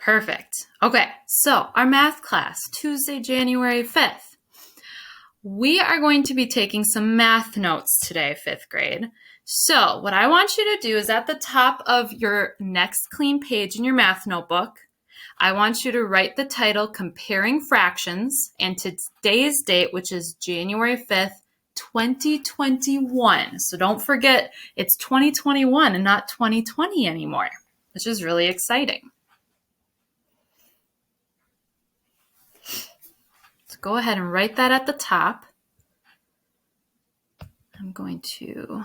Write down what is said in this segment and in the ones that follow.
Perfect. Okay, so our math class, Tuesday, January 5th. We are going to be taking some math notes today, 5th grade. So what I want you to do is at the top of your next clean page in your math notebook, I want you to write the title Comparing Fractions and today's date, which is January 5th, 2021. So don't forget it's 2021 and not 2020 anymore, which is really exciting. So go ahead and write that at the top. I'm going to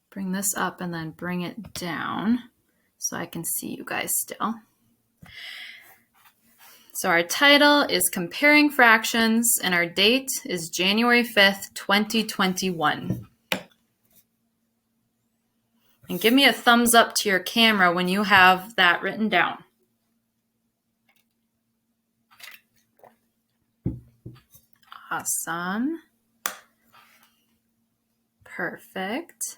bring this up and then bring it down so I can see you guys still. So our title is Comparing Fractions and our date is January 5th, 2021. And give me a thumbs up to your camera when you have that written down. Awesome. Perfect.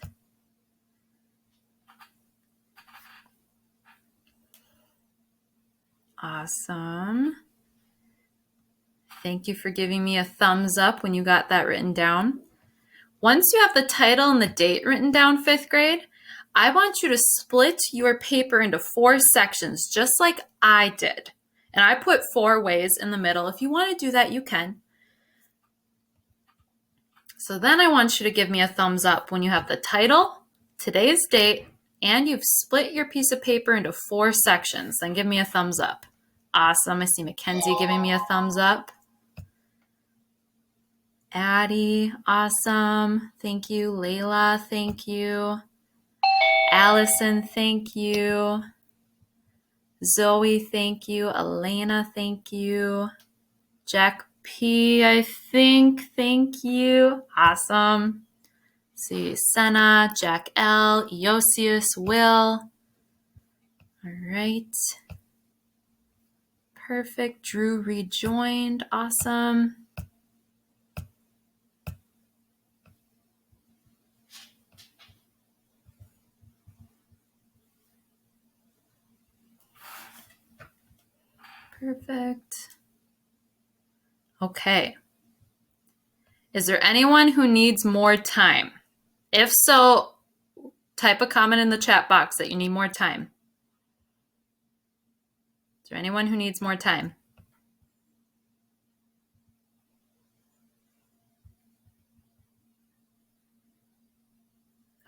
Awesome. Thank you for giving me a thumbs up when you got that written down. Once you have the title and the date written down, 5th grade, I want you to split your paper into 4 sections, just like I did. And I put 4 ways in the middle. If you want to do that, you can. So then I want you to give me a thumbs up when you have the title, today's date, and you've split your piece of paper into 4 sections. Then give me a thumbs up. Awesome. I see Mackenzie giving me a thumbs up. Addie, awesome. Thank you. Layla, thank you. Allison, thank you. Zoe, thank you. Elena, thank you. Jack P, I think, thank you. Awesome. Let's see, Senna, Jack L, Eosius, Will. All right. Perfect. Drew rejoined. Awesome. Perfect. Okay. Is there anyone who needs more time? If so, type a comment in the chat box that you need more time. Is there anyone who needs more time?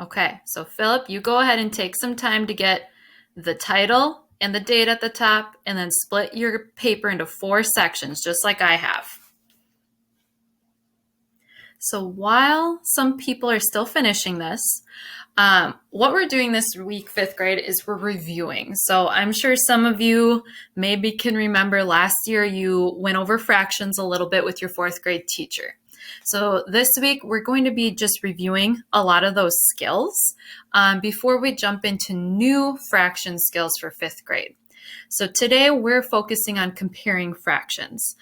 Okay, so Philip, you go ahead and take some time to get the title and the date at the top, and then split your paper into 4 sections, just like I have. So while some people are still finishing this, what we're doing this week, 5th grade, is we're reviewing. So I'm sure some of you maybe can remember last year you went over fractions a little bit with your 4th grade teacher. So this week, we're going to be just reviewing a lot of those skills before we jump into new fraction skills for 5th grade. So today, we're focusing on comparing fractions.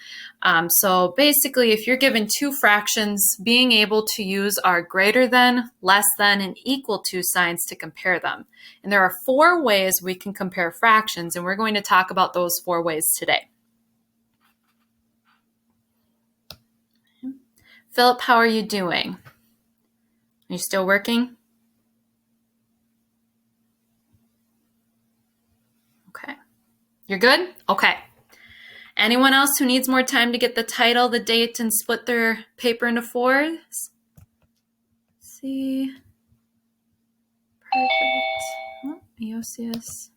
So basically, if you're given 2 fractions, being able to use our greater than, less than, and equal to signs to compare them. And there are 4 ways we can compare fractions, and we're going to talk about those 4 ways today. Philip, how are you doing? Are you still working? Okay. You're good? Okay. Anyone else who needs more time to get the title, the date, and split their paper into 4s? Let's see. Perfect. Oh, Eosius.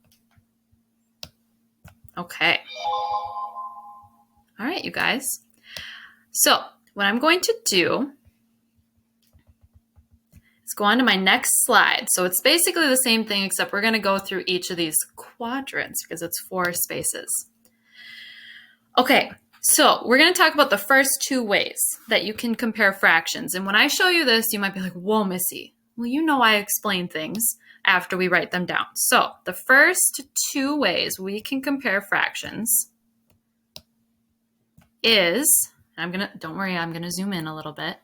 Okay. All right, you guys. So what I'm going to do is go on to my next slide. So it's basically the same thing, except we're going to go through each of these quadrants because it's 4 spaces. Okay, so we're going to talk about the first 2 ways that you can compare fractions. And when I show you this, you might be like, whoa, Missy. Well, you know I explain things after we write them down. So the first 2 ways we can compare fractions is, don't worry, I'm going to zoom in a little bit.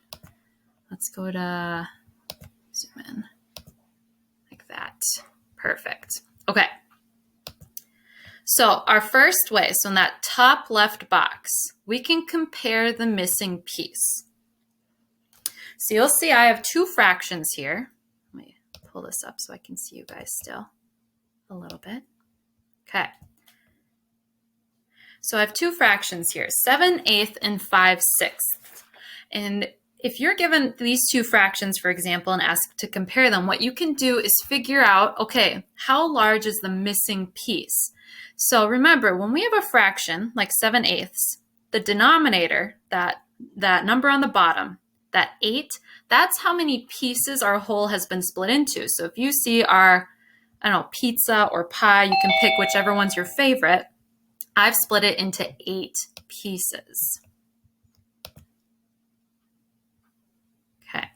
Let's go to zoom in like that. Perfect. Okay. So our first way, so in that top left box, we can compare the missing piece. So you'll see I have two fractions here. Let me pull this up so I can see you guys still a little bit. Okay. So I have two fractions here, 7/8 and 5/6. And if you're given these two fractions, for example, and asked to compare them, what you can do is figure out, okay, how large is the missing piece? So remember, when we have a fraction like 7/8, the denominator, that number on the bottom, that 8, that's how many pieces our whole has been split into. So if you see our, I don't know, pizza or pie, you can pick whichever one's your favorite. I've split it into 8 pieces. Okay.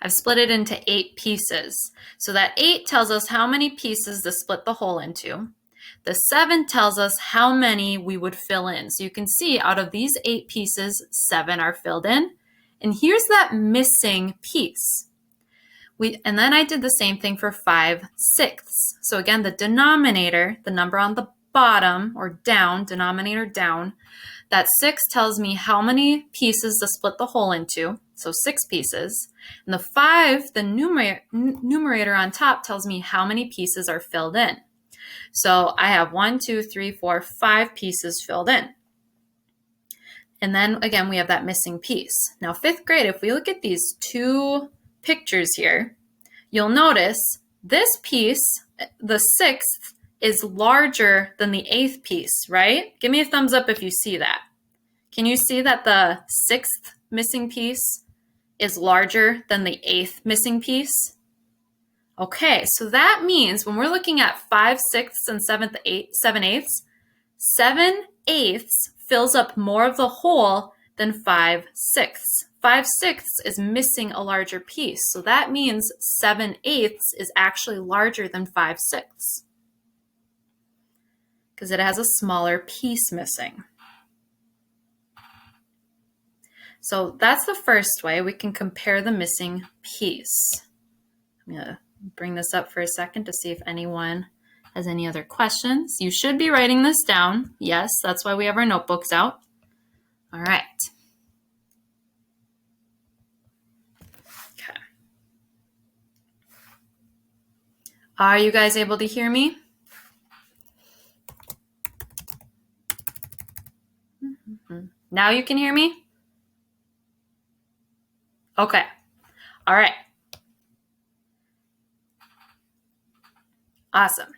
I've split it into 8 pieces. So that 8 tells us how many pieces to split the whole into. The 7 tells us how many we would fill in. So you can see out of these 8 pieces, 7 are filled in. And here's that missing piece. And then I did the same thing for 5/6. So again, the denominator, the number on the bottom or down, denominator down, that 6 tells me how many pieces to split the whole into, so 6 pieces. And the 5, the numerator on top, tells me how many pieces are filled in. So I have 1, 2, 3, 4, 5 pieces filled in. And then again, we have that missing piece. Now, 5th grade, if we look at these two pictures here, you'll notice this piece, the 6th, is larger than the 8th piece, right? Give me a thumbs up if you see that. Can you see that the 6th missing piece is larger than the 8th missing piece? Okay, so that means when we're looking at 5/6 and 7/8, 7/8 fills up more of the whole than 5/6. 5/6 is missing a larger piece, so that means 7/8 is actually larger than 5/6 because it has a smaller piece missing. So that's the first way we can compare the missing piece. I'm going to bring this up for a second to see if anyone has any other questions. You should be writing this down. Yes, that's why we have our notebooks out. All right. Okay. Are you guys able to hear me? Now you can hear me? Okay. All right. Awesome.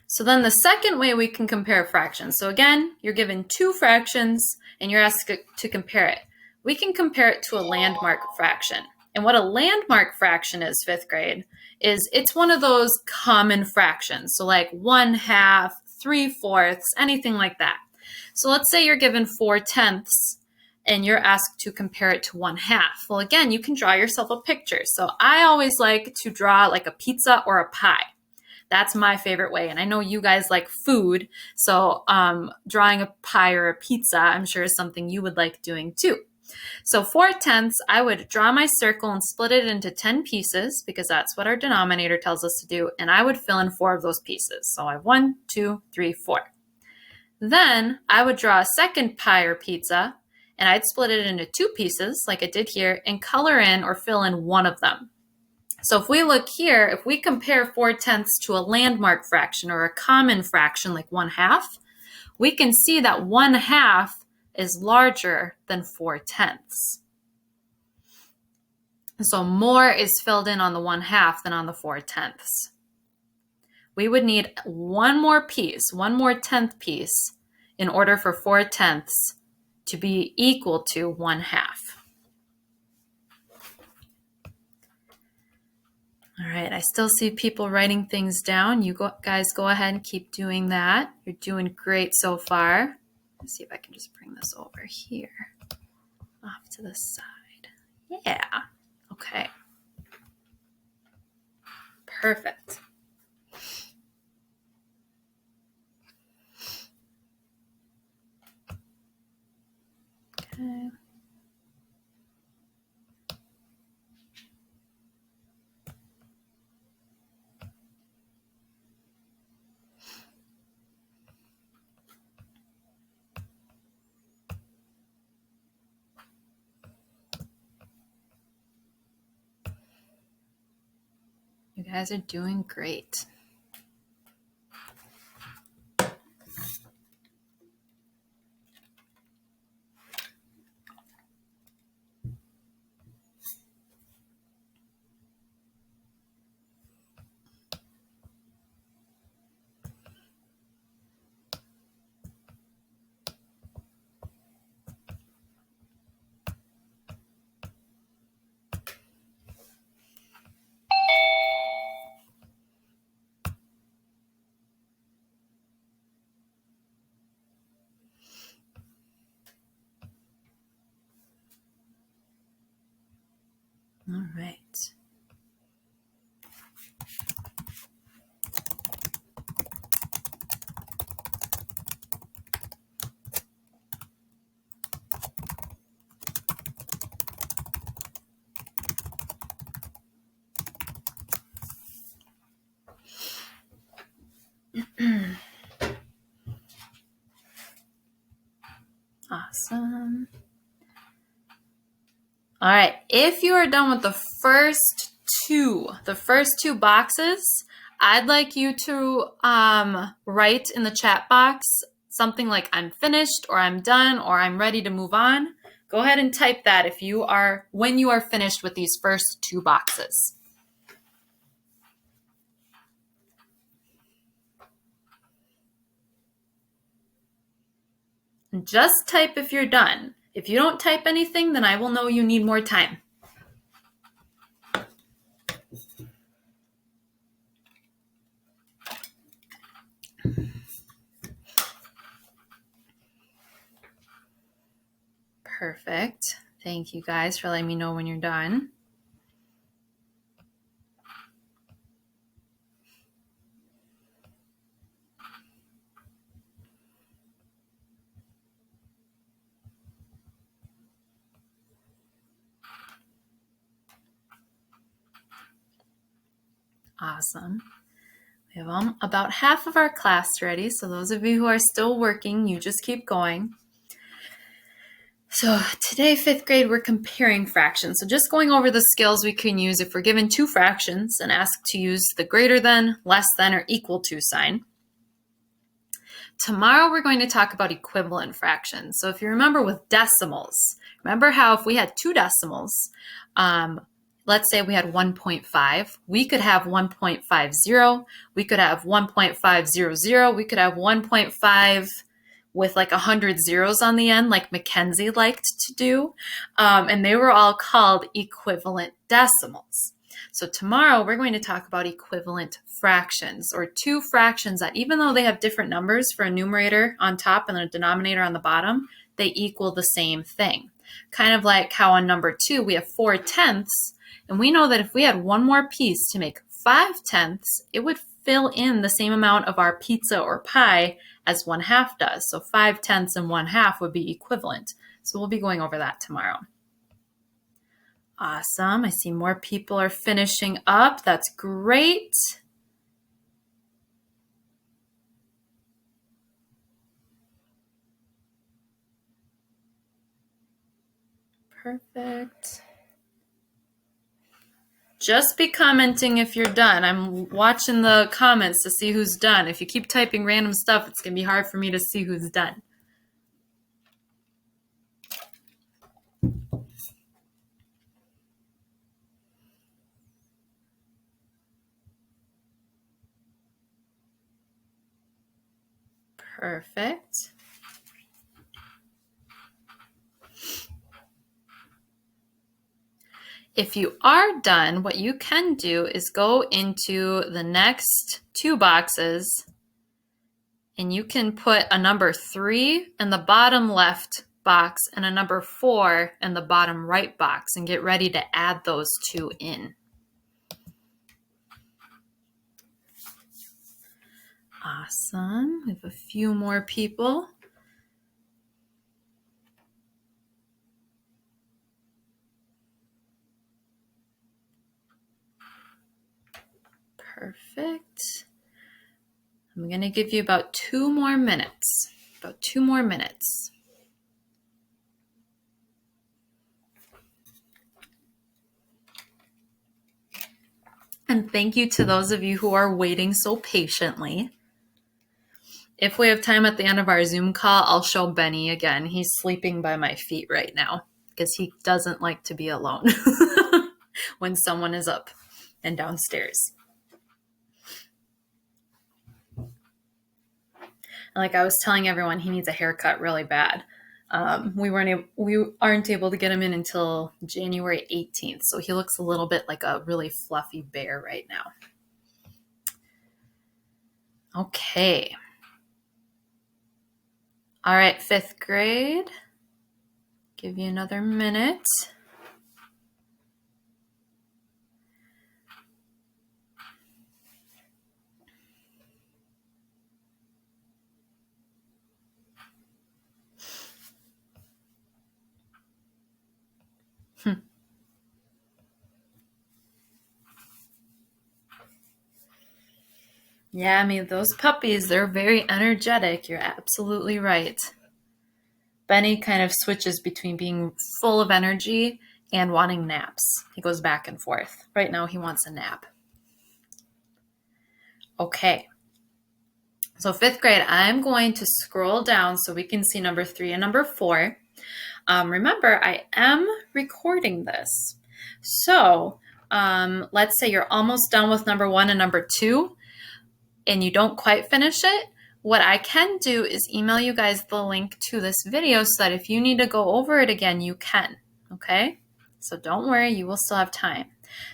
So then the second way we can compare fractions. So again, you're given two fractions and you're asked to compare it. We can compare it to a landmark fraction. And what a landmark fraction is, 5th grade, is it's one of those common fractions. So like 1/2, 3/4, anything like that. So let's say you're given 4/10 and you're asked to compare it to 1/2. Well, again, you can draw yourself a picture. So I always like to draw like a pizza or a pie. That's my favorite way. And I know you guys like food. So drawing a pie or a pizza, I'm sure is something you would like doing too. So 4/10, I would draw my circle and split it into 10 pieces because that's what our denominator tells us to do. And I would fill in 4 of those pieces. So I have 1, 2, 3, 4. Then I would draw a second pie or pizza and I'd split it into 2 pieces like I did here and color in or fill in 1 of them. So if we look here, if we compare 4/10 to a landmark fraction or a common fraction like 1/2, we can see that 1/2 is larger than 4/10. So more is filled in on the 1/2 than on the 4/10. We would need one more piece, one more 10th piece, in order for 4/10 to be equal to 1/2. All right, I still see people writing things down. You guys go ahead and keep doing that. You're doing great so far. Let's see if I can just bring this over here, off to the side. Yeah, okay. Perfect. Okay. You guys are doing great. All right. Awesome. All right. If you are done with the first two boxes, I'd like you to write in the chat box something like I'm finished or I'm done or I'm ready to move on. Go ahead and type that when you are finished with these first two boxes. And just type if you're done. If you don't type anything, then I will know you need more time. Perfect. Thank you guys for letting me know when you're done. Awesome. We have about half of our class ready. So those of you who are still working, you just keep going. So today, 5th grade, we're comparing fractions. So just going over the skills we can use if we're given two fractions and asked to use the greater than, less than, or equal to sign. Tomorrow, we're going to talk about equivalent fractions. So if you remember with decimals, remember how if we had two decimals, let's say we had 1.5, we could have 1.50, we could have 1.500, we could have 1.5 with like 100 zeros on the end, like Mackenzie liked to do. And they were all called equivalent decimals. So tomorrow we're going to talk about equivalent fractions, or two fractions that even though they have different numbers for a numerator on top and a denominator on the bottom, they equal the same thing. Kind of like how on number 2 we have 4/10, and we know that if we had one more piece to make 5/10, it would fill in the same amount of our pizza or pie as 1/2 does. So 5/10 and 1/2 would be equivalent. So we'll be going over that tomorrow. Awesome. I see more people are finishing up. That's great. Perfect. Just be commenting if you're done. I'm watching the comments to see who's done. If you keep typing random stuff, it's going to be hard for me to see who's done. Perfect. If you are done, what you can do is go into the next two boxes and you can put a number 3 in the bottom left box and a number 4 in the bottom right box and get ready to add those two in. Awesome. We have a few more people. Perfect. I'm going to give you about 2 more minutes. About 2 more minutes. And thank you to those of you who are waiting so patiently. If we have time at the end of our Zoom call, I'll show Benny again. He's sleeping by my feet right now because he doesn't like to be alone when someone is up and downstairs. Like I was telling everyone, he needs a haircut really bad. We aren't able to get him in until January 18th, so he looks a little bit like a really fluffy bear right now. Okay. All right, 5th grade. Give you another minute. Yeah, I mean, those puppies, they're very energetic. You're absolutely right. Benny kind of switches between being full of energy and wanting naps. He goes back and forth. Right now, he wants a nap. Okay. So 5th grade, I'm going to scroll down so we can see number 3 and number 4. Remember, I am recording this. So let's say you're almost done with number 1 and number 2, and you don't quite finish it. What I can do is email you guys the link to this video so that if you need to go over it again, you can, okay? So don't worry, you will still have time.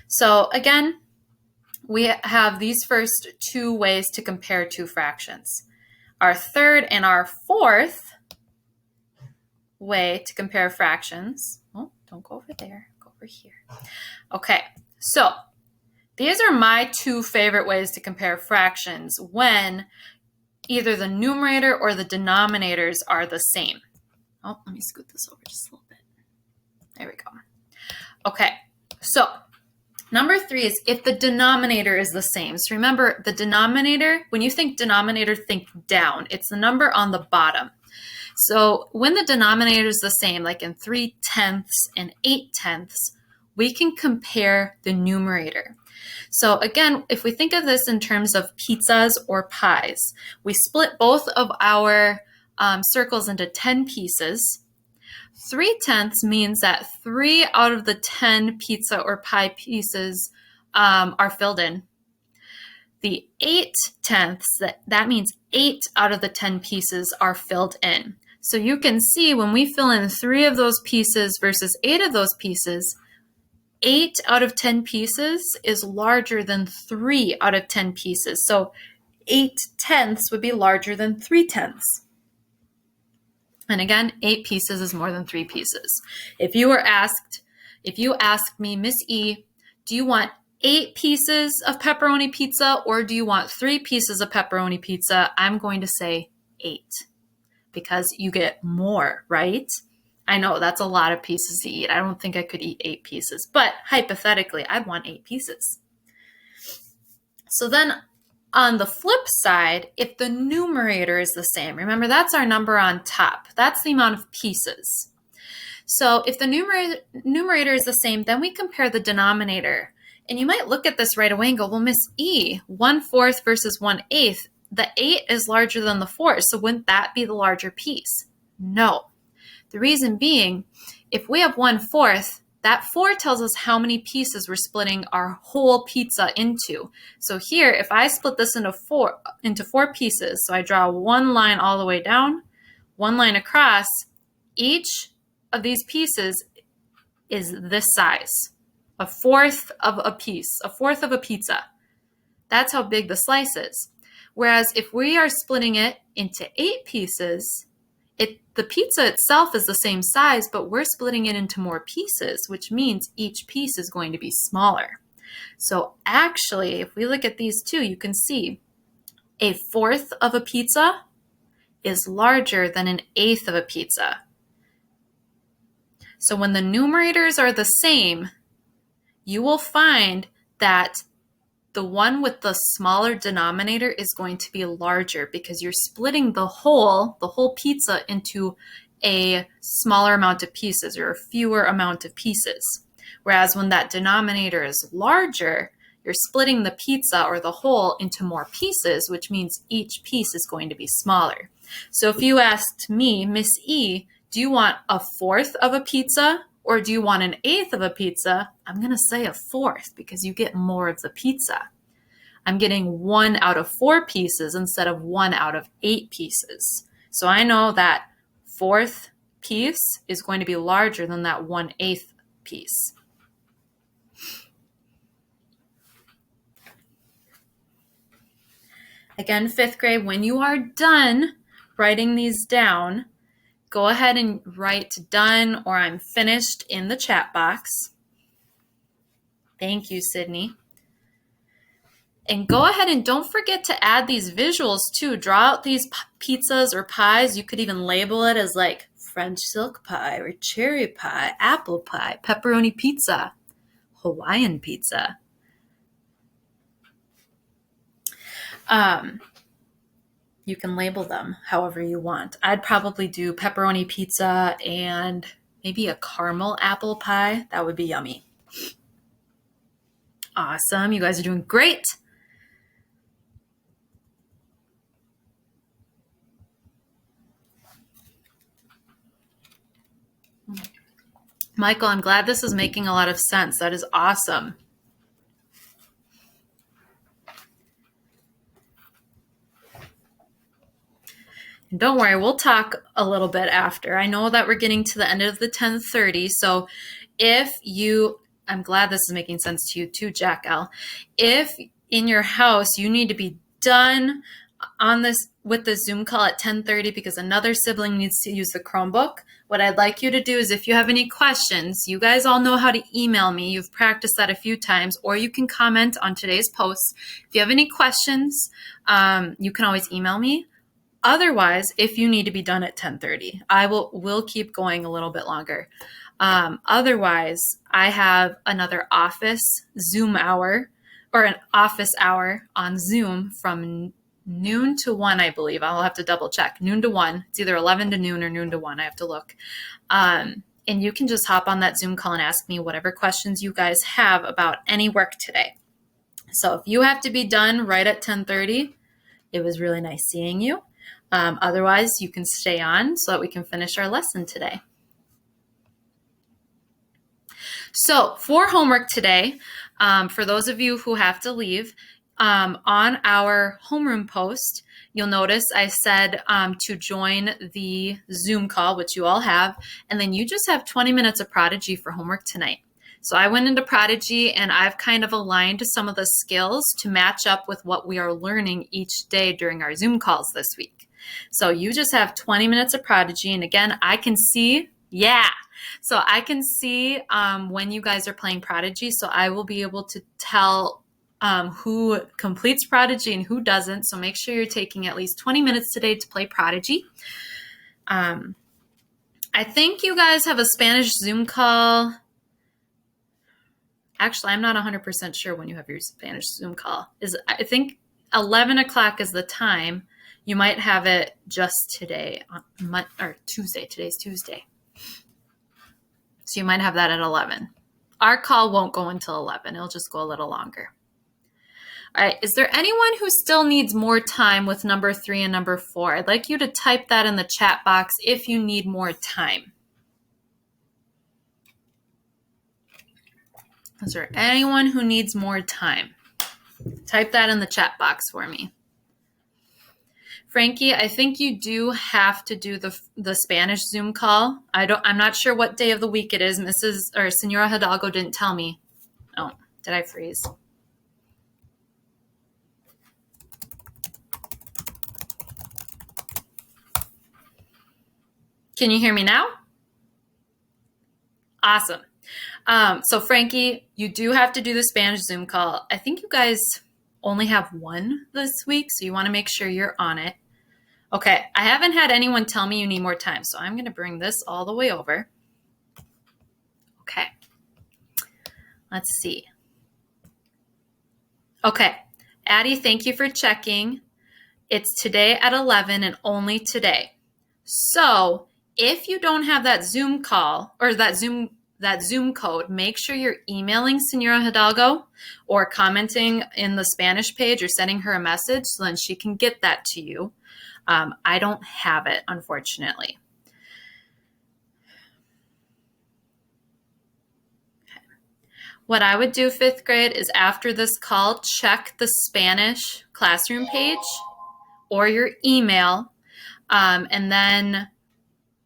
So again, we have these first 2 ways to compare 2 fractions. Our 3rd and our 4th way to compare fractions. Oh, don't go over there, go over here. Okay, so these are my 2 favorite ways to compare fractions when either the numerator or the denominators are the same. Oh, let me scoot this over just a little bit. There we go. Okay, so number 3 is if the denominator is the same. So remember, the denominator, when you think denominator, think down. It's the number on the bottom. So when the denominator is the same, like in 3/10 and 8/10, we can compare the numerator. So again, if we think of this in terms of pizzas or pies, we split both of our circles into 10 pieces. 3/10 means that 3 out of the 10 pizza or pie pieces are filled in. The 8/10, that means 8 out of the 10 pieces are filled in. So you can see when we fill in 3 of those pieces versus 8 of those pieces, 8 out of 10 pieces is larger than 3 out of 10 pieces. So 8/10 would be larger than 3/10. And again, 8 pieces is more than 3 pieces. If you asked me, Miss E, do you want 8 pieces of pepperoni pizza or do you want 3 pieces of pepperoni pizza? I'm going to say 8 because you get more, right? I know that's a lot of pieces to eat. I don't think I could eat 8 pieces, but hypothetically, I'd want 8 pieces. So then on the flip side, if the numerator is the same, remember that's our number on top. That's the amount of pieces. So if the numerator is the same, then we compare the denominator. And you might look at this right away and go, well, Miss E, 1/4 versus 1/8, the 8 is larger than the 4, so wouldn't that be the larger piece? No. The reason being, if we have 1/4, that 4 tells us how many pieces we're splitting our whole pizza into. So here, if I split this into 4 pieces, so I draw one line all the way down, one line across, each of these pieces is this size, 1/4 of a piece, 1/4 of a pizza. That's how big the slice is. Whereas if we are splitting it into 8 pieces, the pizza itself is the same size, but we're splitting it into more pieces, which means each piece is going to be smaller. So actually, if we look at these two, you can see 1/4 of a pizza is larger than 1/8 of a pizza. So when the numerators are the same, you will find that the one with the smaller denominator is going to be larger because you're splitting the whole pizza into a smaller amount of pieces or a fewer amount of pieces. Whereas when that denominator is larger, you're splitting the pizza or the whole into more pieces, which means each piece is going to be smaller. So if you asked me, Miss E, do you want a fourth of a pizza or do you want an eighth of a pizza? I'm going to say a fourth because you get more of the pizza. I'm getting 1 out of 4 pieces instead of 1 out of 8 pieces. So I know that fourth piece is going to be larger than that 1/8 piece. Again, 5th grade, when you are done writing these down, go ahead and write done or I'm finished in the chat box. Thank you, Sydney. And go ahead and don't forget to add these visuals too. Draw out these pizzas or pies. You could even label it as like French silk pie or cherry pie, apple pie, pepperoni pizza, Hawaiian pizza. You can label them however you want. I'd probably do pepperoni pizza and maybe a caramel apple pie. That would be yummy. Awesome. You guys are doing great. Michael, I'm glad this is making a lot of sense. That is awesome. And don't worry, we'll talk a little bit after. I know that we're getting to the end of the 10:30, so I'm glad this is making sense to you too, Jack L. If in your house you need to be done on this with the Zoom call at 10:30 because another sibling needs to use the Chromebook, what I'd like you to do is if you have any questions, you guys all know how to email me. You've practiced that a few times, or you can comment on today's post. If you have any questions, you can always email me. Otherwise, if you need to be done at 10:30, we'll keep going a little bit longer. Otherwise, I have another office Zoom hour or an office hour on Zoom from noon to 1, I believe. I'll have to double check. Noon to 1. It's either 11 to noon or noon to 1. I have to look. And you can just hop on that Zoom call and ask me whatever questions you guys have about any work today. So if you have to be done right at 10:30, it was really nice seeing you. Otherwise, you can stay on so that we can finish our lesson today. So for homework today, for those of you who have to leave, on our homeroom post, you'll notice I said to join the Zoom call, which you all have, and then you just have 20 minutes of Prodigy for homework tonight. So I went into Prodigy and I've kind of aligned some of the skills to match up with what we are learning each day during our Zoom calls this week. So you just have 20 minutes of Prodigy. And again, I can see, so I can see when you guys are playing Prodigy. So I will be able to tell who completes Prodigy and who doesn't. So make sure you're taking at least 20 minutes today to play Prodigy. I think you guys have a Spanish Zoom call. Actually, I'm not 100% sure when you have your Spanish Zoom call. I think 11 o'clock is the time. You might have it just today, or Tuesday. Today's Tuesday. So you might have that at 11. Our call won't go until 11. It'll just go a little longer. All right. Is there anyone who still needs more time with number 3 and number 4? I'd like you to type that in the chat box if you need more time. Is there anyone who needs more time? Type that in the chat box for me. Frankie, I think you do have to do the Spanish Zoom call. I'm not sure what day of the week it is. Senora Hidalgo didn't tell me. Oh, did I freeze? Can you hear me now? Awesome. So Frankie, you do have to do the Spanish Zoom call. I think you guys only have one this week, so you want to make sure you're on it. Okay, I haven't had anyone tell me you need more time, so I'm going to bring this all the way over. Okay, let's see. Okay, Addie, thank you for checking. It's today at 11 and only today. So if you don't have that Zoom call or that Zoom that Zoom code, make sure you're emailing Senora Hidalgo or commenting in the Spanish page or sending her a message so then she can get that to you. I don't have it, unfortunately. What I would do, fifth grade, is after this call, check the Spanish classroom page or your email, and then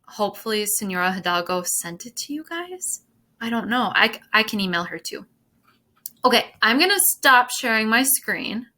hopefully Senora Hidalgo sent it to you guys. I don't know. I can email her too. Okay, I'm going to stop sharing my screen.